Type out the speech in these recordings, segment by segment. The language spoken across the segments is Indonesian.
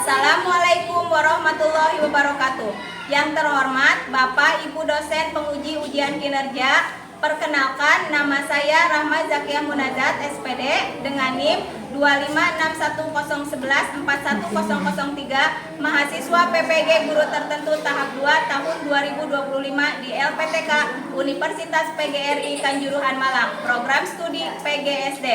Assalamualaikum warahmatullahi wabarakatuh. Yang terhormat Bapak Ibu dosen penguji ujian kinerja, perkenalkan nama saya Rahma Zakiah Munazat SPD dengan NIM 2561011410003, mahasiswa PPG Guru Tertentu tahap 2 tahun 2025 di LPTK Universitas PGRI Kanjuruhan Malang, program studi PGSD,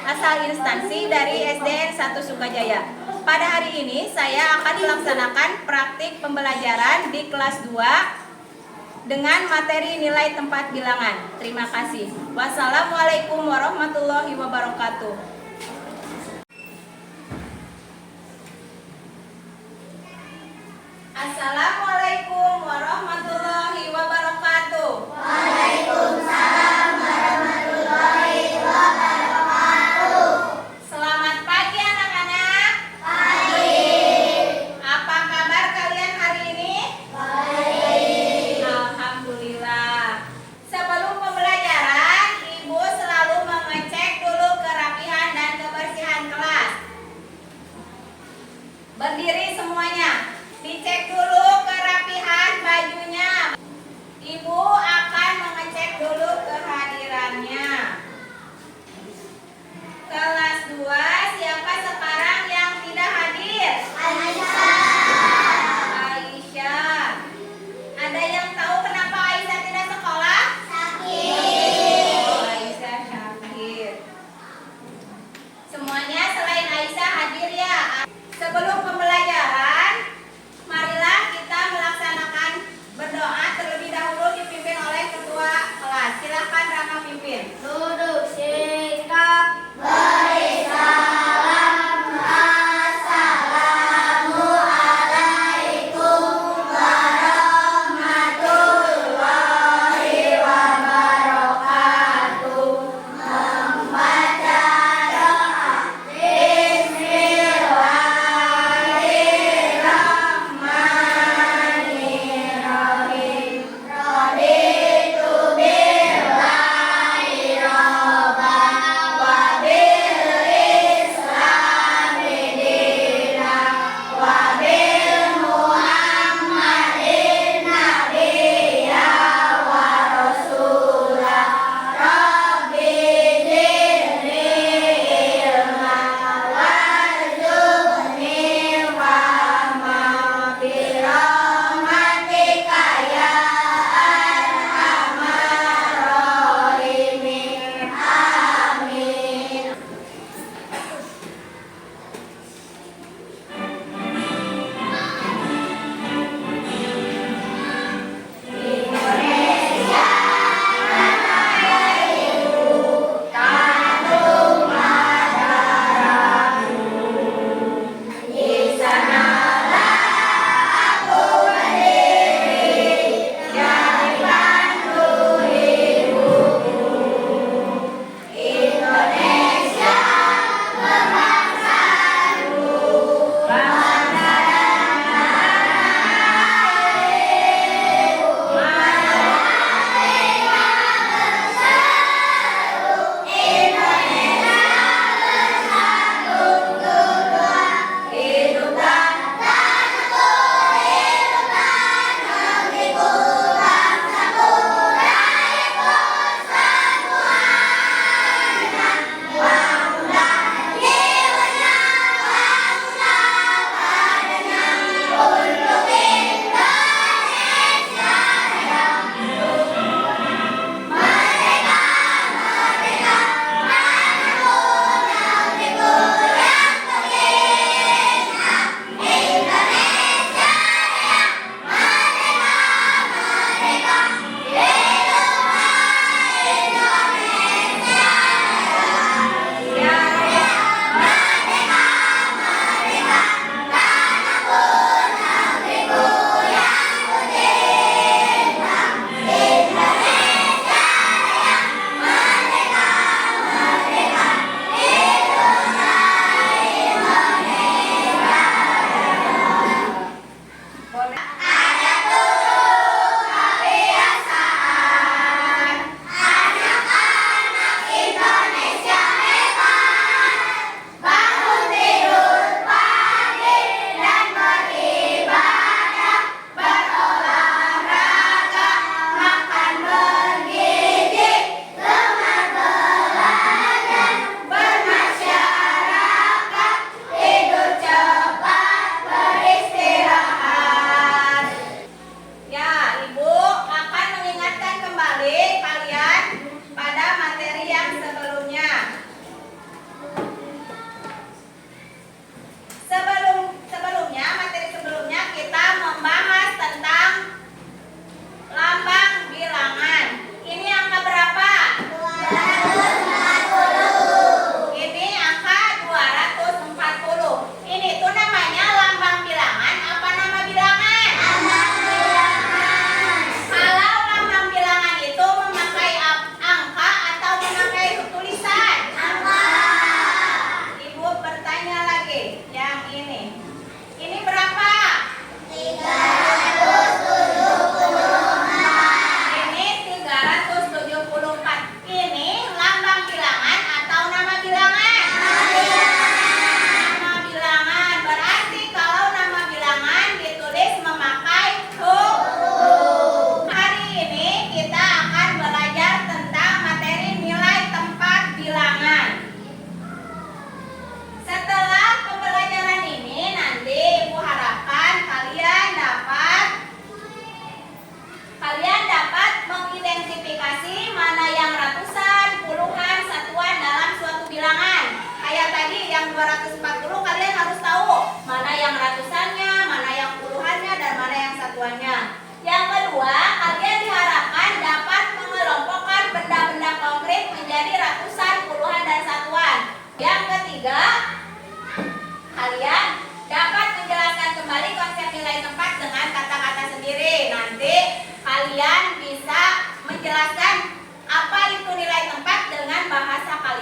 asal instansi dari SDN 1 Sukajaya. Pada hari ini saya akan melaksanakan praktik pembelajaran di kelas 2 dengan materi nilai tempat bilangan. Terima kasih. Wassalamualaikum warahmatullahi wabarakatuh. Assalamualaikum warahmatullahi wabarakatuh. Waalaikumsalam warahmatullahi wabarakatuh. Selamat pagi anak-anak. Pagi. Apa kabar kalian hari ini? Baik. Alhamdulillah. Sebelum pembelajaran, Ibu selalu mengecek dulu kerapihan dan kebersihan kelas. Berdiri semuanya. Dicek dulu kerapihan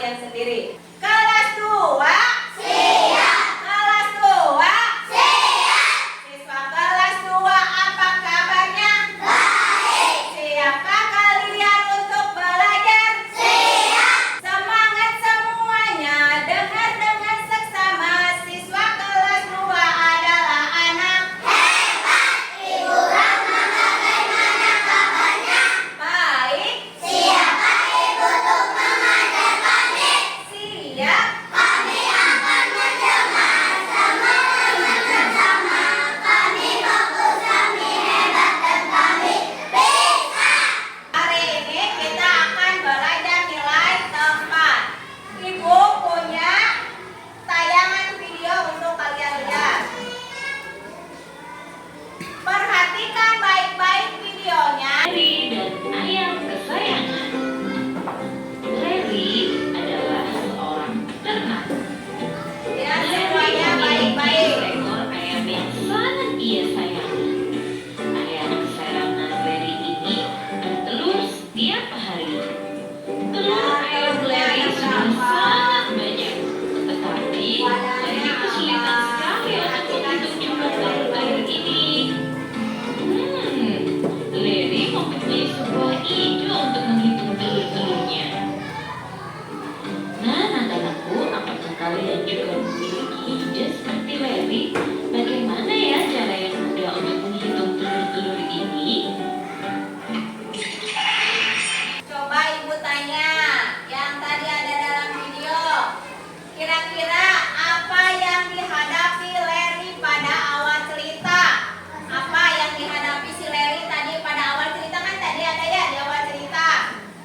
kalian sendiri. Kelas 2 siap. Kelas 2 siap. Siswa kelas 2 apa kabarnya? Baik. Siapkah kalian untuk belajar? Siap. Semangat semuanya, dengar dengan seksama. Siswa kelas 2 adalah anak Hebat. Ibu Rahma bagaimana kabarnya? baik. Siapa Ibu untuk mengajar kami? Siap. Kami akan mencoba sama dengan bersama. Kami bagus, kami hebat, dan kami bisa. Hari ini kita akan belajar nilai tempat. Ibu punya tayangan video untuk kalian lihat. Perhatikan baik-baik videonya. Larry dan ayam kesayangan. Larry adalah seorang ternak. Lihat Larry semuanya memiliki baik-baik. seekor ayam yang sangat ia sayangi. Ayam kesayangan Larry ini bertelur setiap hari. Telur ayam Larry sudah sangat banyak, tetapi Larry kesulitan sekali untuk menghitung jumlah telur-telur ini. Larry mempunyai sebuah ide untuk menghitung telur-telurnya. Nah, anak-anakku, apakah kalian juga memiliki ide seperti Larry? Bagaimana ya cara yang mudah untuk menghitung telur-telur ini? Coba ibu tanya yang tadi ada dalam video. Kira-kira apa yang dihadapi Larry pada awal cerita? Apa yang dihadapi si Larry tadi pada awal cerita? Kan tadi ada ya di awal cerita.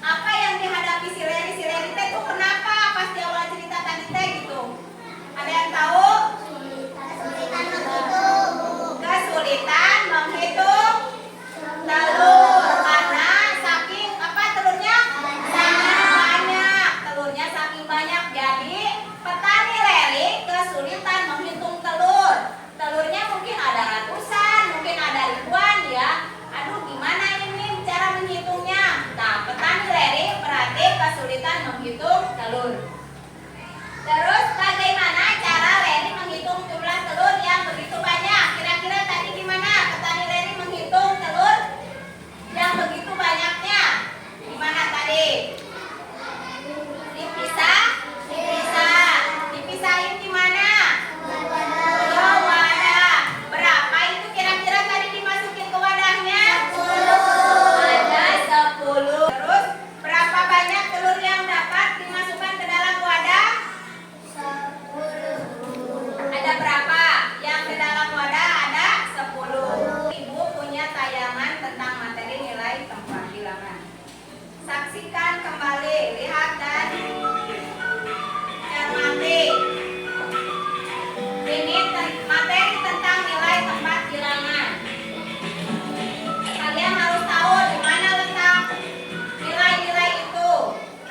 Apa yang dihadapi si Larry? Si Larry teh tuh kenapa pas di awal cerita tadi teh gitu? Ada yang tahu? Kesulitan menghitung. Kesulitan menghitung telur karena saking apa telurnya? Sangat banyak. Telurnya saking banyak jadi petani Larry kesulitan menghitung telur. Telurnya mungkin ada ratusan, mungkin ada ribuan ya. Aduh, gimana ini cara menghitungnya? Nah, petani Larry berarti kesulitan menghitung telur. Terus bagaimana cara Larry menghitung jumlah telur yang begitu banyak? Kira-kira tadi gimana petani Larry menghitung telur yang begitu banyaknya? Gimana tadi? Dipisah? Dipisah. Dipisahin gimana? Ke wadah. Berapa itu kira-kira tadi dimasukin ke wadahnya? 10. Ada 10. Terus berapa banyak telur yang dapat dimasukkan ke dalam wadah? 10. Ada berapa? Yang di dalam wadah ada 10. Ibu punya tayangan tentang materi nilai tempat bilangan. Saksikan kembali, lihat dan cermati. Ini materi tentang nilai tempat bilangan. Kalian harus tahu di mana letak nilai-nilai itu.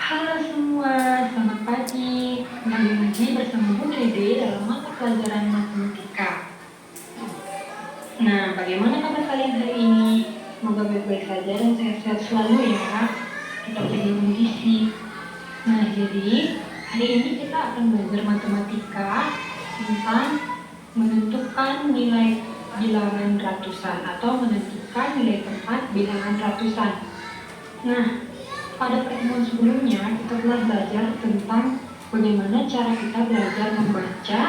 Halo semua, selamat pagi. Kembali lagi bersama Bu Dede dalam mata pelajaran matematika. Nah, bagaimana kabar kalian hari ini? Semoga baik-baik saja dan sehat-sehat selalu ya. Kita jaga kondisi. Nah, jadi hari ini kita akan belajar matematika tentang menentukan nilai bilangan ratusan atau menentukan nilai tempat bilangan ratusan. Nah, pada pertemuan sebelumnya kita telah belajar tentang bagaimana cara kita belajar membaca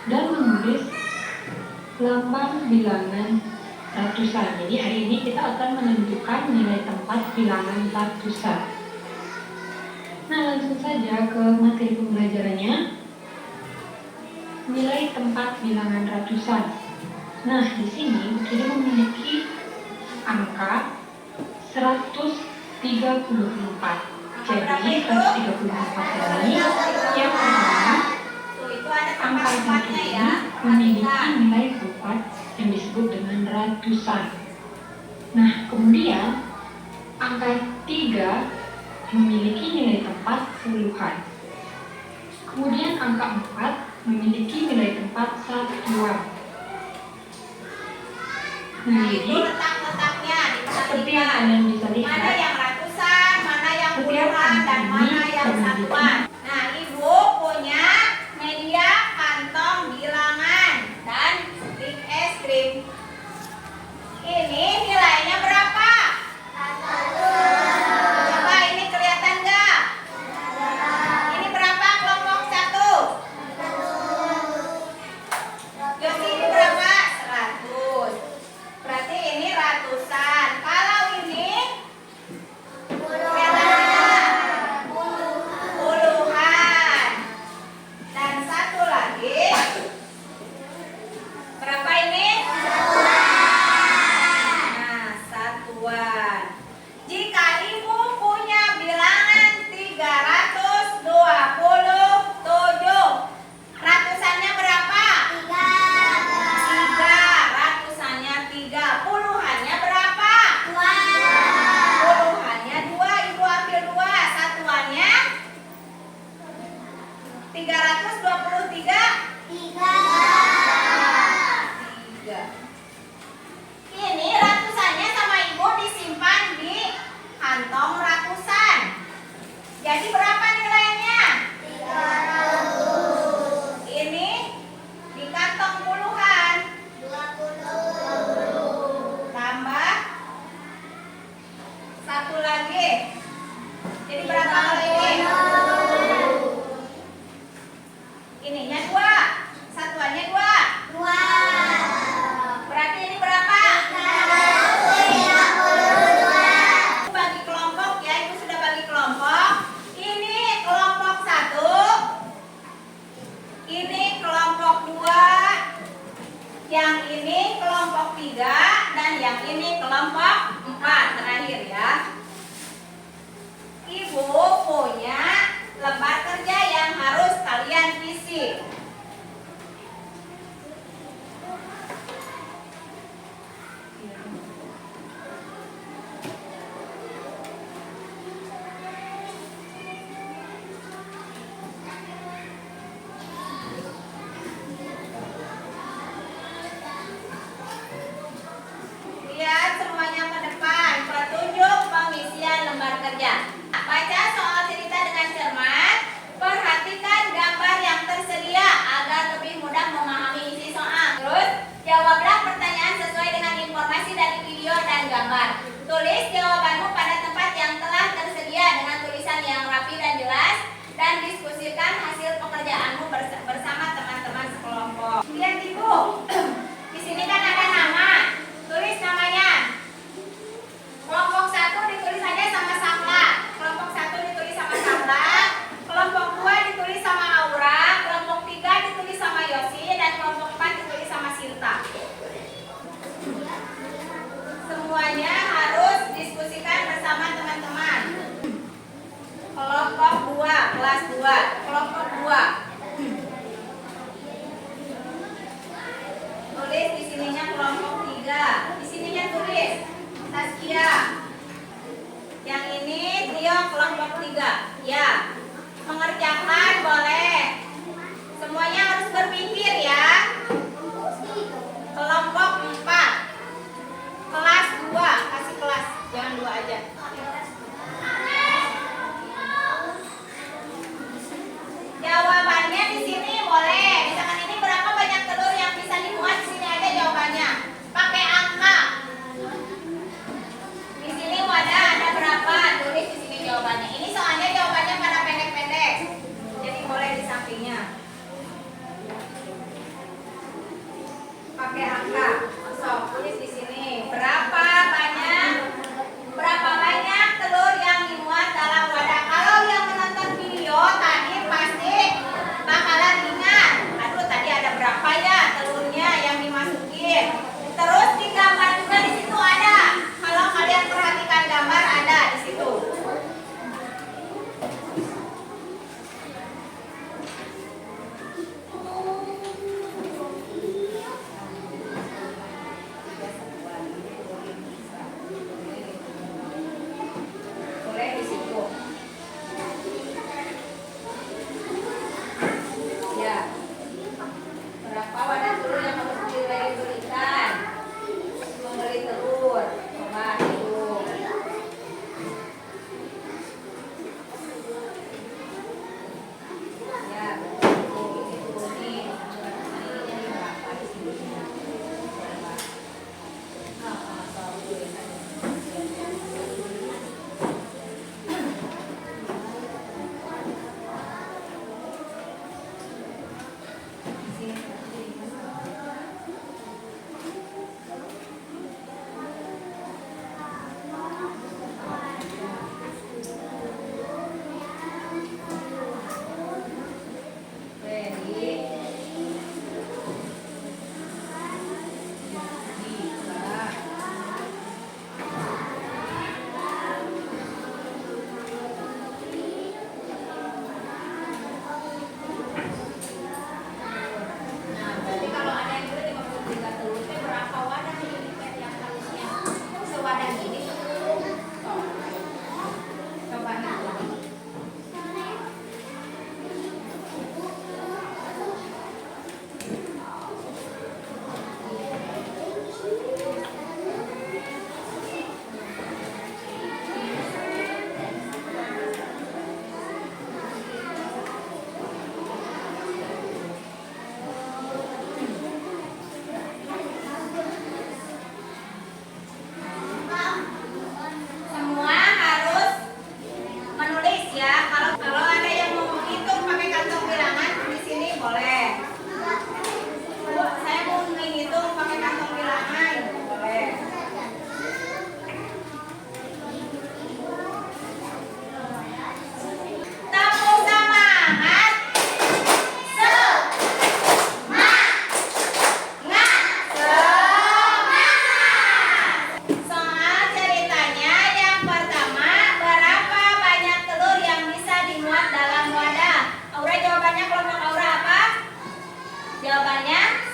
dan menulis lambang bilangan ratusan. Jadi hari ini kita akan menentukan nilai tempat bilangan ratusan. Nah, langsung saja ke materi pembelajarannya. Nilai tempat bilangan ratusan. Nah, di sini kita memiliki angka 134. Jadi 134 ini yang pertama, Tuh, itu ada angka tempat-tempatnya ini ya. memiliki Perhatikan. nilai tempat yang disebut dengan ratusan. Nah, kemudian angka 3 memiliki nilai tempat puluhan. Kemudian angka 4 memiliki nilai tempat satuan. Nah, Jadi, itu letak-letaknya seperti yang diperhatikan. kalian bisa Mana lihat, yang ratusan, mana yang Setiap puluhan, dan angka mana ini yang memiliki satuan. Nah, Yang ini kelompok 4 terakhir ya. Ibu punya lembar kerja yang harus kalian isi. Lihat semuanya ke depan. Petunjuk pengisian lembar kerja. Baca soal cerita dengan cermat. Perhatikan gambar yang tersedia agar lebih mudah memahami isi soal. Terus, jawablah pertanyaan sesuai dengan informasi dari video dan gambar. Tulis jawabanmu pada tempat yang telah tersedia dengan tulisan yang rapi dan jelas. Dan diskusikan hasil pekerjaanmu bersama teman-teman sekelompok. Lihat ibu, di sini kan ada nama. Tulis namanya. Kelompok 1 ditulis aja sama Sakla. Kelompok 1 ditulis sama Sakla. Kelompok 2 ditulis sama Aura. Kelompok 3 ditulis sama Yosi. Dan kelompok 4 ditulis sama Sinta. Semuanya harus diskusikan bersama teman-teman. Kelompok 2, kelas 2. Kelompok 2. Tulis di sininya kelompok 3. Di sininya tulis Saskia. Yang ini Tio kelompok 3. Ya. Mengerjakan boleh. Semuanya harus berpikir ya. Kelompok 4. Kelas 2, kasih kelas. Jangan 2 aja. Jawabannya di sini boleh. Misalkan ini berapa banyak telur yang bisa dimuat, di sini aja jawabannya. Pakai angka. Di sini wadah ada berapa? Tulis di sini jawabannya. Ini soalnya jawabannya pada pendek-pendek. Jadi boleh di sampingnya. Pakai angka. Sok tulis di sini. Berapa banyak telur yang dimuat dalam wadah? Kalau yang menonton video tadi pasti bakalan ingat. Aduh, tadi ada berapa ya telurnya yang dimasukin. Terus di gambar juga di situ ada. Kalau kalian perhatikan gambar ada di situ.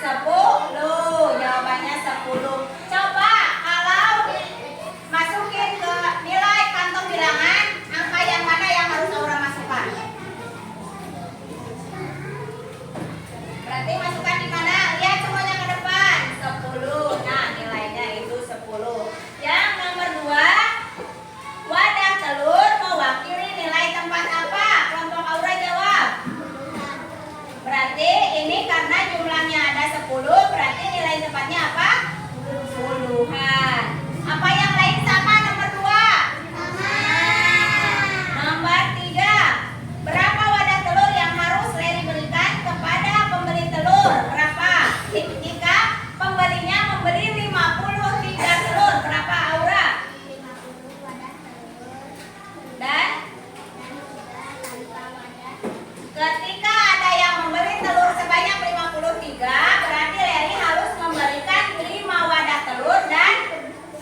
10. Jawabannya 10. Coba kalau masukin ke nilai kantong bilangan, angka yang mana yang harus Aura masukkan? Berarti masukkan di mana? Lihat semuanya ke depan. 10. Nah, nilainya itu 10. Yang nomor 2, wadah telur mewakili nilai tempat apa? Kelompok Aura jawab. Berarti ini karena jumlahnya ada 10, berarti nilai tempatnya apa? Puluhan. Apa yang lain sama nomor 2? Nomor 3. Berapa wadah telur yang harus Leri berikan kepada pembeli telur? Berapa? Jika pembelinya membeli 53 telur, berapa Aura? 50 wadah telur. Dan Tanpa wadah. ketika ada yang membeli telur sebanyak 53, berarti Leri harus memberikan 5 wadah telur dan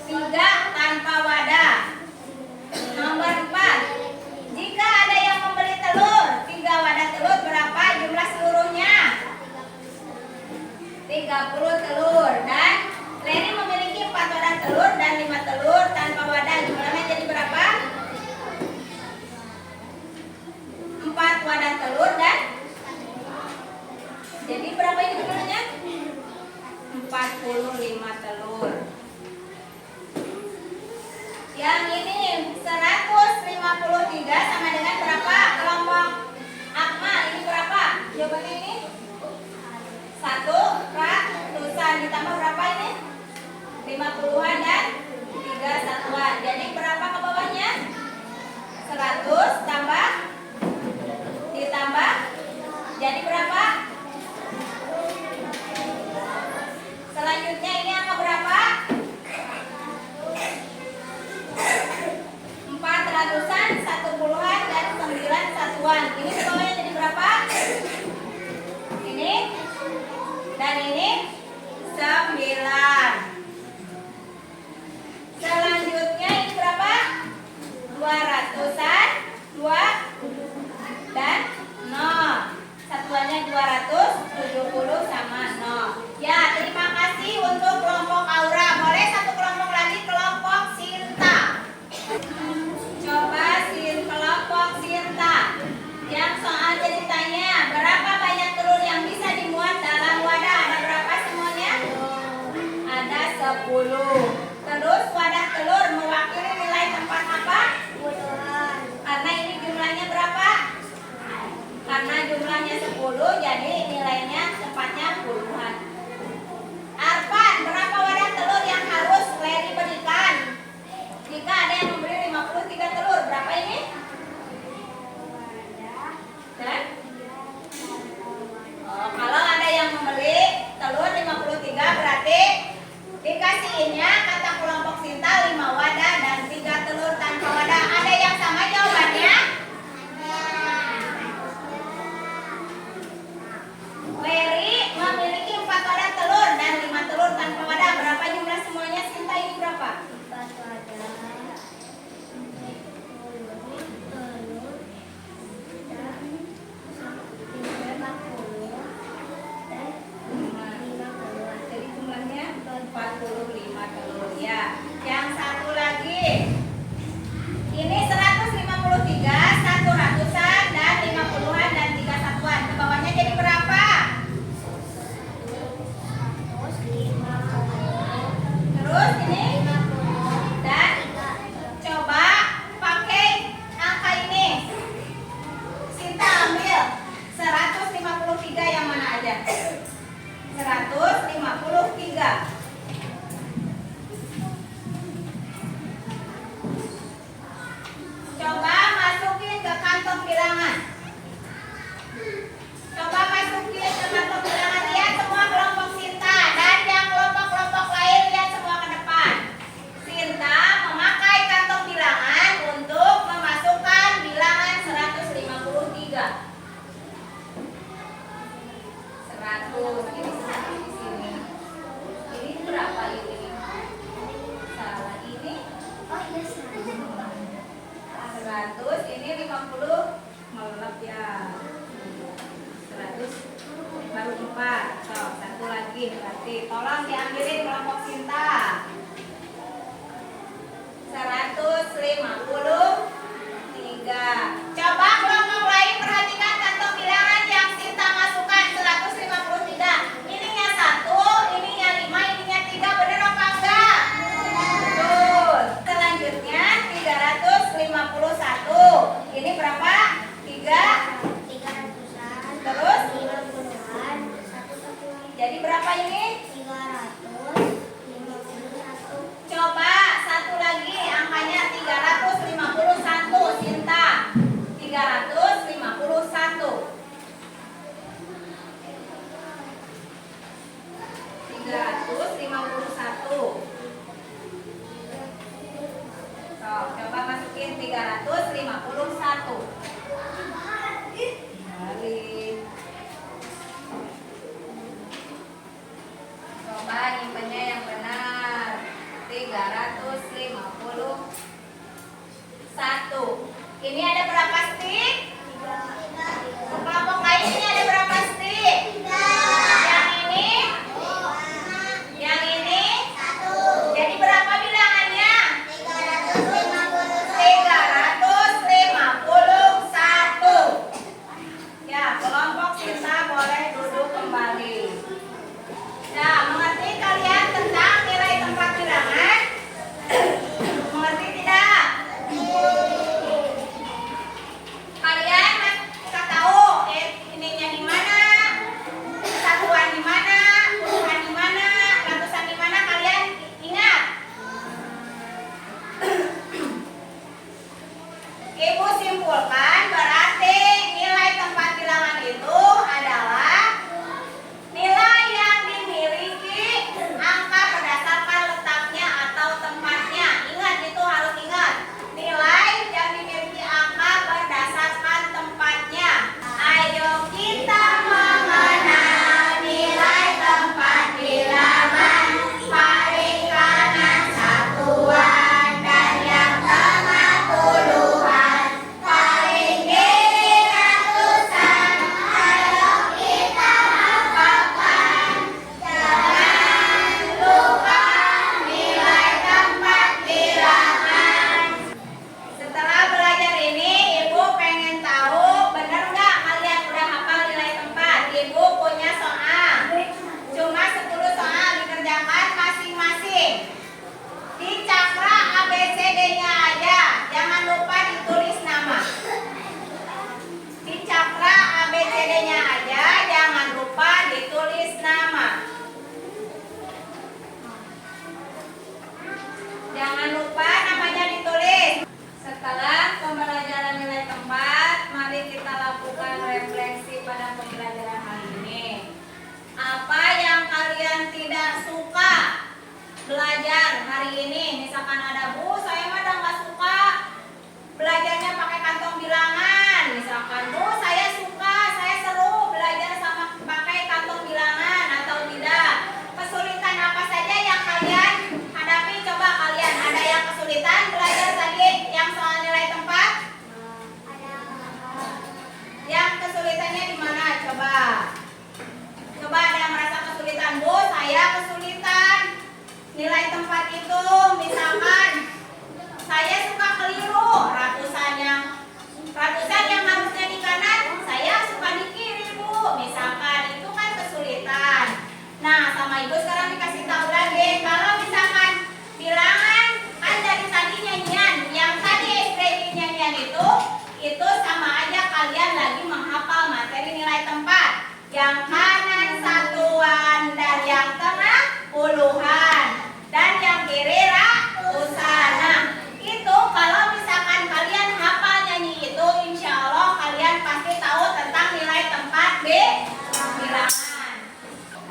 3 tanpa wadah. Nomor 4. Jika ada yang membeli telur 3 wadah telur, berapa jumlah seluruhnya? 30 telur. Dan Leri memiliki 4 wadah telur dan 5 telur tanpa wadah. Jumlahnya jadi berapa? 4 wadah telur dan jadi berapa ini jumlahnya? 45 telur. Yang ini 153 sama dengan berapa? Kelompok Akmal ini berapa? Jawabannya ini 1 ratusan ditambah berapa ini? 50-an dan 3 satuan. Jadi berapa ke bawahnya? 100 tambah ditambah jadi berapa? Selanjutnya ini angka berapa? 400-an, 1 puluhan dan 9 satuan. Ini ke bawahnya jadi berapa? Ini dan ini 9. Selanjutnya ini berapa? 200-an, 2 dan 0. Satuannya 270 sama 0. Ya, terima kasih untuk kelompok Aura. Boleh satu kelompok lagi, kelompok Sinta. Coba kelompok Sinta. Yang soal ceritanya, berapa banyak telur yang bisa dimuat dalam wadah? Ada berapa semuanya? lagi berarti. Tolong diambilin kelompok Sinta. 153. Coba kelompok lain perhatikan kantong bilangan yang Sinta masukkan. 153. Ininya 1, ininya 5, ininya 3. Bener apa enggak? Betul. Selanjutnya 351. Ini berapa? 3. 300-an, Terus? 50-an, 145. Jadi berapa ini? 351. Coba satu lagi angkanya 351 Sinta. 351. 351. So, coba masukin 351. Balik. Coba nyimpennya yang benar. 351. Ini ada berapa stick? Kelompok lain ini ada berapa stick? Yang ini? Yang ini? Jadi berapa bilangannya? 351. Ya, kelompok Sinta boleh duduk kembali. Nah, mengerti kalian tentang nilai tempat bilangan? Mengerti tidak? Kalian bisa tahu ininya di mana? Satuan di mana? Puluhan di mana? Ratusan di mana? Kalian ingat? Ibu simpulkan berarti nilai tempat bilangan itu adalah nilai yang dimiliki angka berdasarkan letaknya atau tempatnya. Ingat, itu harus ingat. Nilai yang dimiliki angka berdasarkan tempatnya. Ayo kita mengenal nilai tempat bilangan. Paling kanan satuan dan yang tengah puluhan. Paling kiri ratusan. Ayo kita hafalkan. Jangan lupa nilai tempat bilangan. Setelah belajar ini, Ibu pengen tahu benar nggak kalian udah hafal nilai tempat? Ibu punya soal. Cuma 10 soal dikerjakan masing-masing. Di cakra ABCD-nya aja, jangan lupa ditulis nama. Di cakra ABCD-nya aja, jangan lupa ditulis nama. Jangan lupa namanya ditulis. Setelah pembelajaran nilai tempat, mari kita lakukan refleksi pada pembelajaran hari ini. Apa yang kalian tidak suka belajar hari ini? Misalkan ada, Bu, saya mah udah nggak suka belajarnya pakai kantong bilangan. Misalkan, Bu, saya suka, saya seru belajar sama pakai kantong bilangan atau tidak. Kesulitan apa saja yang kalian hadapi? Coba kalian ada yang kesulitan belajar tadi yang soal nilai tempat? Yang kesulitannya di mana? Coba. Coba ada yang merasa kesulitan, Bu, saya kesulitan nilai tempat itu. Misalkan saya suka keliru, ratusan yang harusnya di kanan, saya suka di kiri, Bu. Misalkan itu kan kesulitan. Nah, sama Ibu sekarang dikasih tahu lagi, kalau misalkan bilangan kan dari tadi nyanyian, yang tadi SPI nyanyian itu sama aja kalian lagi menghafal materi nilai tempat. Yang kanan satuan dan yang tengah puluhan dan yang kiri ratusan. Nah, itu kalau misalkan kalian hafal nyanyi itu, insya Allah kalian pasti tahu tentang nilai tempat bilangan.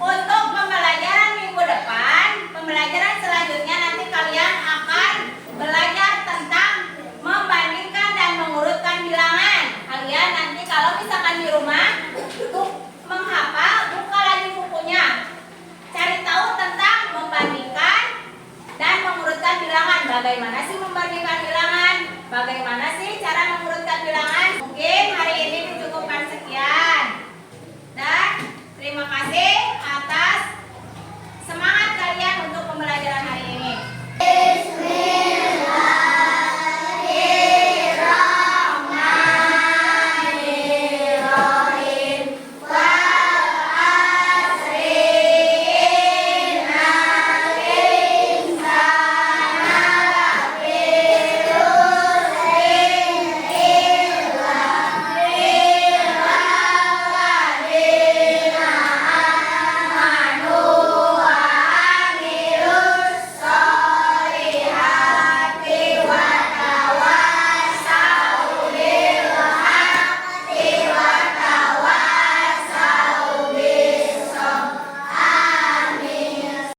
Untuk pembelajaran minggu depan, pembelajaran selanjutnya nanti kalian akan belajar tentang membandingkan dan mengurutkan bilangan. Kalian nanti kalau misalkan di rumah menghafal, buka lagi bukunya, cari tahu tentang membandingkan dan mengurutkan bilangan. Bagaimana sih membandingkan bilangan? Bagaimana sih cara mengurutkan bilangan? Mungkin hari ini dicukupkan sekian. Dan terima kasih.